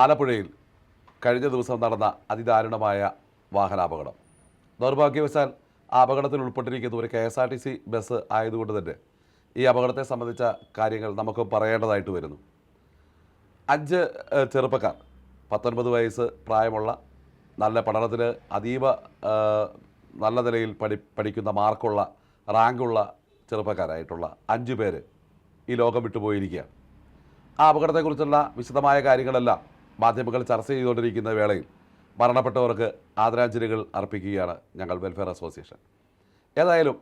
ആലപ്പുഴയിൽ കഴിഞ്ഞ ദിവസം നടന്ന അതിദാരുണമായ വാഹനാപകടം. ദൗർഭാഗ്യവശാൽ ആ അപകടത്തിൽ ഉൾപ്പെട്ടിരിക്കുന്ന ഒരു KSRTC ബസ് ആയതുകൊണ്ട് തന്നെ ഈ അപകടത്തെ സംബന്ധിച്ച കാര്യങ്ങൾ നമുക്ക് പറയേണ്ടതായിട്ട് വരുന്നു. 5 ചെറുപ്പക്കാർ, 19 വയസ്സ് പ്രായമുള്ള, നല്ല പഠനത്തിൽ അതീവ നല്ല നിലയിൽ പഠിക്കുന്ന മാർക്കുള്ള, റാങ്കുള്ള ചെറുപ്പക്കാരായിട്ടുള്ള 5 പേര് ഈ ലോകം വിട്ടുപോയിരിക്കുകയാണ്. ആ അപകടത്തെക്കുറിച്ചുള്ള വിശദമായ കാര്യങ്ങളെല്ലാം മാധ്യമങ്ങൾ ചർച്ച ചെയ്തുകൊണ്ടിരിക്കുന്ന വേളയിൽ മരണപ്പെട്ടവർക്ക് ആദരാഞ്ജലികൾ അർപ്പിക്കുകയാണ് ഞങ്ങൾ വെൽഫെയർ അസോസിയേഷൻ. ഏതായാലും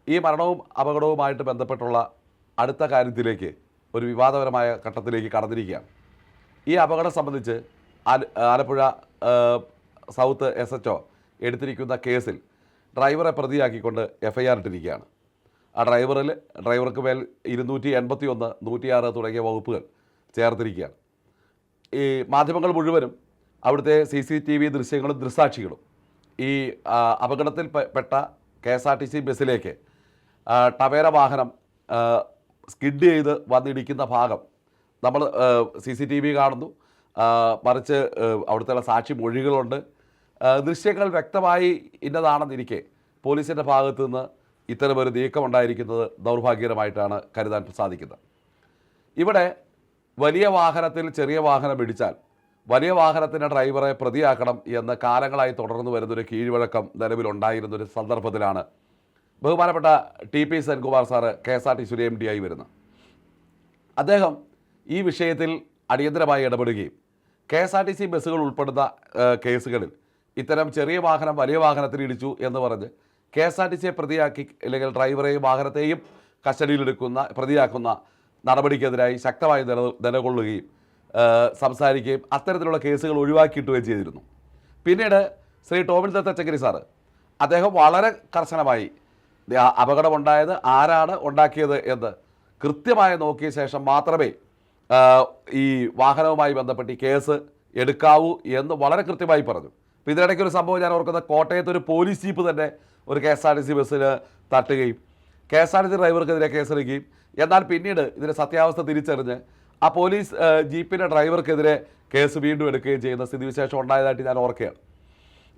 ഈ മരണവും അപകടവുമായിട്ട് ബന്ധപ്പെട്ടുള്ള അടുത്ത കാര്യത്തിലേക്ക്, ഒരു വിവാദപരമായ ഘട്ടത്തിലേക്ക് കടന്നിരിക്കുകയാണ്. ഈ അപകടം സംബന്ധിച്ച് ആലപ്പുഴ സൗത്ത് SHO എടുത്തിരിക്കുന്ന കേസിൽ ഡ്രൈവറെ പ്രതിയാക്കിക്കൊണ്ട് FIR ഇട്ടിരിക്കുകയാണ്. ആ ഡ്രൈവർക്ക് മേൽ 281, 106 തുടങ്ങിയ വകുപ്പുകൾ ചേർത്തിരിക്കുകയാണ്. ഈ മാധ്യമങ്ങൾ മുഴുവനും അവിടുത്തെ CCTV ദൃശ്യങ്ങളും ദൃക്സാക്ഷികളും ഈ അപകടത്തിൽ പെട്ട KSRTC ബസ്സിലേക്ക് ടവേര വാഹനം സ്കിഡ് ചെയ്ത് വന്നിടിക്കുന്ന ഭാഗം നമ്മൾ CCTV കാണുന്നു. മറിച്ച് അവിടുത്തെ സാക്ഷി മൊഴികളുണ്ട്. ദൃശ്യങ്ങൾ വ്യക്തമായി ഇന്നതാണെന്നിരിക്കെ പോലീസിൻ്റെ ഭാഗത്തു നിന്ന് ഇത്തരമൊരു നീക്കമുണ്ടായിരിക്കുന്നത് ദൗർഭാഗ്യകരമായിട്ടാണ് കരുതാൻ സാധിക്കുന്നത്. ഇവിടെ വലിയ വാഹനത്തിൽ ചെറിയ വാഹനം ഇടിച്ചാൽ വലിയ വാഹനത്തിൻ്റെ ഡ്രൈവറെ പ്രതിയാക്കണം എന്ന് കാലങ്ങളായി തുടർന്നു വരുന്നൊരു കീഴ്വഴക്കം നിലവിലുണ്ടായിരുന്നൊരു സന്ദർഭത്തിലാണ് ബഹുമാനപ്പെട്ട TP Senkumar sir KSRTC MD ആയി വരുന്നത്. അദ്ദേഹം ഈ വിഷയത്തിൽ അടിയന്തരമായി ഇടപെടുകയും KSRTC ബസ്സുകൾ ഉൾപ്പെടുന്ന കേസുകളിൽ ഇത്തരം ചെറിയ വാഹനം വലിയ വാഹനത്തിൽ ഇടിച്ചു എന്ന് പറഞ്ഞ് KSRTCയെ പ്രതിയാക്കി, അല്ലെങ്കിൽ ഡ്രൈവറെയും വാഹനത്തെയും കസ്റ്റഡിയിലെടുക്കുന്ന പ്രതിയാക്കുന്ന നടപടിക്കെതിരായി ശക്തമായി നിലകൊള്ളുകയും സംസാരിക്കുകയും അത്തരത്തിലുള്ള കേസുകൾ ഒഴിവാക്കിയിട്ടുകയും ചെയ്തിരുന്നു. പിന്നീട് ശ്രീ ടോമിൻ തച്ചങ്കരി സാറ് അദ്ദേഹം വളരെ കർശനമായി അപകടമുണ്ടായത് ആരാണ് ഉണ്ടാക്കിയത് എന്ന് കൃത്യമായി നോക്കിയ ശേഷം മാത്രമേ ഈ വാഹനവുമായി ബന്ധപ്പെട്ട് ഈ കേസ് എടുക്കാവൂ എന്ന് വളരെ കൃത്യമായി പറഞ്ഞു. അപ്പോൾ ഇതിനിടയ്ക്കൊരു സംഭവം ഞാൻ ഓർക്കുന്നത്, കോട്ടയത്ത് ഒരു പോലീസ് ജീപ്പ് തന്നെ ഒരു KSRTC ബസ്സിന് തട്ടുകയും KSRTC ഡ്രൈവർക്കെതിരെ കേസെടുക്കുകയും, എന്നാൽ പിന്നീട് ഇതിൻ്റെ സത്യാവസ്ഥ തിരിച്ചറിഞ്ഞ് ആ പോലീസ് ജീപ്പിൻ്റെ ഡ്രൈവർക്കെതിരെ കേസ് വീണ്ടും എടുക്കുകയും ചെയ്യുന്ന സ്ഥിതിവിശേഷം ഉണ്ടായതായിട്ട് ഞാൻ ഓർക്കുകയാണ്.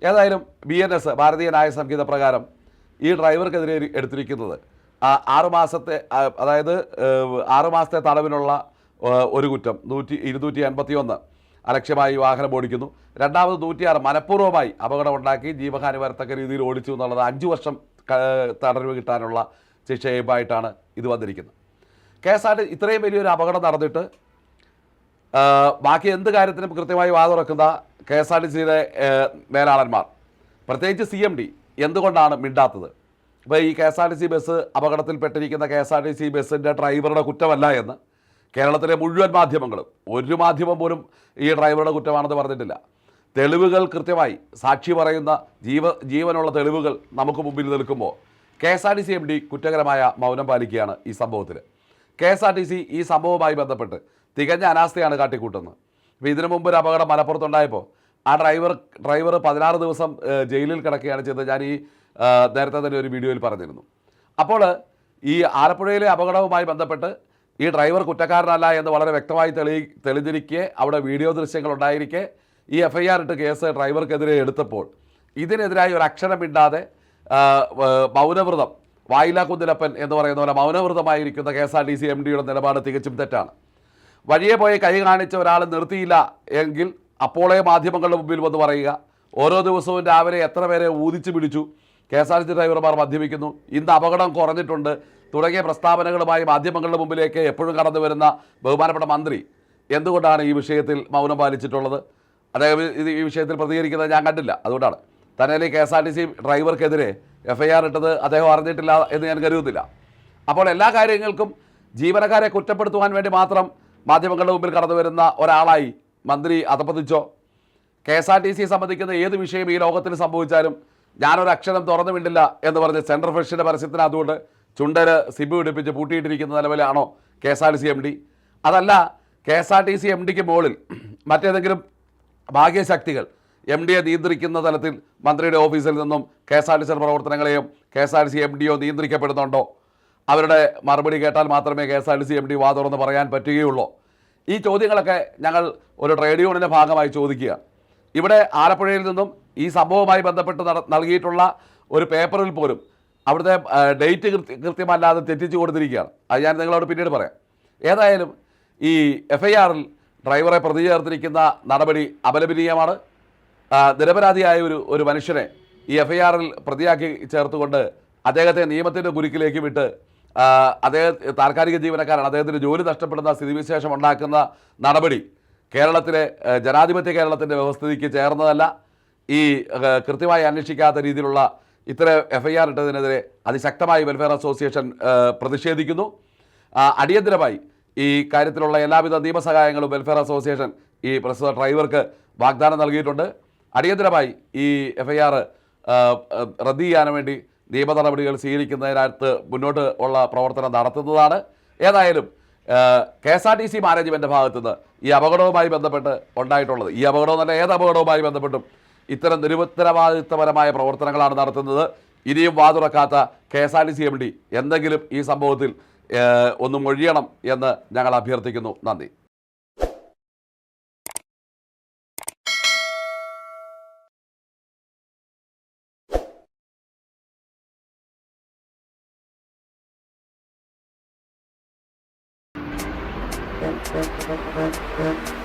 ഏതായാലും BNS ഭാരതീയ ന്യായ സംഹിത പ്രകാരം ഈ ഡ്രൈവർക്കെതിരെ എടുത്തിരിക്കുന്നത് 6 മാസത്തെ, അതായത് 6 മാസത്തെ തടവിനുള്ള ഒരു കുറ്റം, 281 അലക്ഷ്യമായി വാഹനം ഓടിക്കുന്നു. രണ്ടാമത് 106 മനഃപൂർവ്വമായി അപകടമുണ്ടാക്കി ജീവഹാനി വരത്തക്ക രീതിയിൽ ഓടിച്ചു എന്നുള്ളത് 5 വർഷം തടവ് കിട്ടാനുള്ള ശിക്ഷയുമായിട്ടാണ് ഇത് വന്നിരിക്കുന്നത്. KSRTC ഇത്രയും വലിയൊരു അപകടം നടന്നിട്ട് ബാക്കി എന്ത് കാര്യത്തിനും കൃത്യമായി വാതുറക്കുന്ന KSRTCയുടെ മേലാളന്മാർ, പ്രത്യേകിച്ച് CMD എന്തുകൊണ്ടാണ് മിണ്ടാത്തത്? ഇപ്പോൾ ഈ KSRTC ബസ് അപകടത്തിൽപ്പെട്ടിരിക്കുന്ന KSRTC ബസ്സിൻ്റെ ഡ്രൈവറുടെ കുറ്റമല്ല എന്ന് കേരളത്തിലെ മുഴുവൻ മാധ്യമങ്ങളും, ഒരു മാധ്യമം പോലും ഈ ഡ്രൈവറുടെ കുറ്റമാണെന്ന് പറഞ്ഞിട്ടില്ല. തെളിവുകൾ കൃത്യമായി സാക്ഷി പറയുന്ന ജീവനുള്ള തെളിവുകൾ നമുക്ക് മുമ്പിൽ നിൽക്കുമ്പോൾ KSRTC MD കുറ്റകരമായ മൗനം പാലിക്കുകയാണ് ഈ സംഭവത്തിൽ. KSRTC ഈ സംഭവവുമായി ബന്ധപ്പെട്ട് തികഞ്ഞ അനാസ്ഥയാണ് കാട്ടിക്കൂട്ടുന്നത്. ഇപ്പോൾ ഇതിനു മുമ്പ് ഒരു അപകടം മലപ്പുറത്തുണ്ടായപ്പോൾ ആ ഡ്രൈവർ 16 ദിവസം ജയിലിൽ കിടക്കുകയാണ് ചെയ്തത്. ഞാൻ ഈ നേരത്തെ തന്നെ ഒരു വീഡിയോയിൽ പറഞ്ഞിരുന്നു. അപ്പോൾ ഈ ആലപ്പുഴയിലെ അപകടവുമായി ബന്ധപ്പെട്ട് ഈ ഡ്രൈവർ കുറ്റക്കാരനല്ല എന്ന് വളരെ വ്യക്തമായി തെളിഞ്ഞിരിക്കെ, അവിടെ വീഡിയോ ദൃശ്യങ്ങൾ ഉണ്ടായിരിക്കെ ഈ FIR ഇട്ട് കേസ് ഡ്രൈവർക്കെതിരെ എടുത്തപ്പോൾ ഇതിനെതിരായി ഒരു അക്ഷരമിണ്ടാതെ മൗനവ്രതം, വായിലാ കുന്നിലപ്പൻ എന്ന് പറയുന്ന പോലെ മൗനവ്രതമായിരിക്കുന്ന KSRTC MDയുടെ നിലപാട് തികച്ചും തെറ്റാണ്. വഴിയെ പോയി കൈ കാണിച്ച ഒരാൾ നിർത്തിയില്ല എങ്കിൽ അപ്പോളേ മാധ്യമങ്ങളുടെ മുമ്പിൽ വന്ന് പറയുക. ഓരോ ദിവസവും രാവിലെ എത്ര പേരെ ഊതിച്ചു പിടിച്ചു, KSRTC ഡ്രൈവർമാർ മദ്യപിക്കുന്നു, ഇന്ന് അപകടം കുറഞ്ഞിട്ടുണ്ട് തുടങ്ങിയ പ്രസ്താവനകളുമായി മാധ്യമങ്ങളുടെ മുമ്പിലേക്ക് എപ്പോഴും കടന്നു വരുന്ന ബഹുമാനപ്പെട്ട മന്ത്രി എന്തുകൊണ്ടാണ് ഈ വിഷയത്തിൽ മൗനം പാലിച്ചിട്ടുള്ളത്? അദ്ദേഹം ഈ വിഷയത്തിൽ പ്രതികരിക്കുന്നത് ഞാൻ കണ്ടില്ല. അതുകൊണ്ടാണ് തന്നെ KSRTC ഡ്രൈവർക്കെതിരെ FIR ഇട്ടത് അദ്ദേഹം അറിഞ്ഞിട്ടില്ല എന്ന് ഞാൻ കരുതുന്നില്ല. അപ്പോൾ എല്ലാ കാര്യങ്ങൾക്കും ജീവനക്കാരെ കുറ്റപ്പെടുത്തുവാൻ വേണ്ടി മാത്രം മാധ്യമങ്ങളുടെ മുമ്പിൽ കടന്നു വരുന്ന ഒരാളായി മന്ത്രി അധപ്പതിച്ചോ? KSRTCയെ സംബന്ധിക്കുന്ന ഏത് വിഷയം ഈ ലോകത്തിൽ സംഭവിച്ചാലും ഞാനൊരു അക്ഷരം തുറന്നു വിണ്ടില്ല എന്ന് പറഞ്ഞ് സെൻട്രൽ ഫ്രഷിൻ്റെ പരസ്യത്തിന് അതുകൊണ്ട് ചുണ്ടര് സിബ് പിടിപ്പിച്ച് പൂട്ടിയിട്ടിരിക്കുന്ന നിലവിലാണോ KSRTC MD? അതല്ല, KSRTC MDക്ക് മുകളിൽ മറ്റേതെങ്കിലും ഭാഗ്യശക്തികൾ MDയെ നിയന്ത്രിക്കുന്ന തലത്തിൽ മന്ത്രിയുടെ ഓഫീസിൽ നിന്നും KSRTC പ്രവർത്തനങ്ങളെയും KSRTC MDയോ നിയന്ത്രിക്കപ്പെടുന്നുണ്ടോ? അവരുടെ മറുപടി കേട്ടാൽ മാത്രമേ KSRTC MD വാ തുറന്ന് പറയാൻ പറ്റുകയുള്ളൂ. ഈ ചോദ്യങ്ങളൊക്കെ ഞങ്ങൾ ഒരു ട്രേഡ് യൂണിയൻ്റെ ഭാഗമായി ചോദിക്കുക. ഇവിടെ ആലപ്പുഴയിൽ നിന്നും ഈ സംഭവവുമായി ബന്ധപ്പെട്ട് നൽകിയിട്ടുള്ള ഒരു പേപ്പറിൽ പോലും അവിടുത്തെ ഡേറ്റ് കൃത്യമല്ലാതെ തെറ്റിച്ചു കൊടുത്തിരിക്കുകയാണ്. അത് ഞാൻ നിങ്ങളോട് പിന്നീട് പറയാം. ഏതായാലും ഈ FIR-ൽ ഡ്രൈവറെ പ്രതി ചേർത്തിരിക്കുന്ന നടപടി അപലപനീയമാണ്. നിരപരാധിയായ ഒരു മനുഷ്യനെ ഈ FIR-ൽ പ്രതിയാക്കി ചേർത്തുകൊണ്ട് അദ്ദേഹത്തെ നിയമത്തിൻ്റെ കുരുക്കിലേക്ക് വിട്ട് അദ്ദേഹം താൽക്കാലിക ജീവനക്കാരാണ്, അദ്ദേഹത്തിൻ്റെ ജോലി നഷ്ടപ്പെടുന്ന സ്ഥിതിവിശേഷം ഉണ്ടാക്കുന്ന നടപടി കേരളത്തിലെ ജനാധിപത്യ കേരളത്തിൻ്റെ വ്യവസ്ഥിതിക്ക് ചേർന്നതല്ല. ഈ കൃത്യമായി അന്വേഷിക്കാത്ത രീതിയിലുള്ള ഇത്തരം FIR ഇട്ടതിനെതിരെ അതിശക്തമായി വെൽഫെയർ അസോസിയേഷൻ പ്രതിഷേധിക്കുന്നു. അടിയന്തരമായി ഈ കാര്യത്തിലുള്ള എല്ലാവിധ നിയമസഹായങ്ങളും വെൽഫെയർ അസോസിയേഷൻ ഈ പ്രസ്തുത ഡ്രൈവർക്ക് വാഗ്ദാനം നൽകിയിട്ടുണ്ട്. അടിയന്തരമായി ഈ FIR റദ്ദ് ചെയ്യാൻ വേണ്ടി നിയമ നടപടികൾ സ്വീകരിക്കുന്നതിനകത്ത് മുന്നോട്ട് ഉള്ള പ്രവർത്തനം നടത്തുന്നതാണ്. ഏതായാലും KSRTC മാനേജ്മെൻറ്റ് ഭാഗത്തുനിന്ന് ഈ അപകടവുമായി ബന്ധപ്പെട്ട് ഉണ്ടായിട്ടുള്ളത്, ഈ അപകടവും നല്ല ഏത് അപകടവുമായി ബന്ധപ്പെട്ടും ഇത്തരം നിരുത്തരവാദിത്വപരമായ പ്രവർത്തനങ്ങളാണ് നടത്തുന്നത്. ഇനിയും വാതുറക്കാത്ത KSRTC MD എന്തെങ്കിലും ഈ സംഭവത്തിൽ ഒന്ന് മൊഴിയണം എന്ന് ഞങ്ങൾ അഭ്യർത്ഥിക്കുന്നു. നന്ദി. Thank you.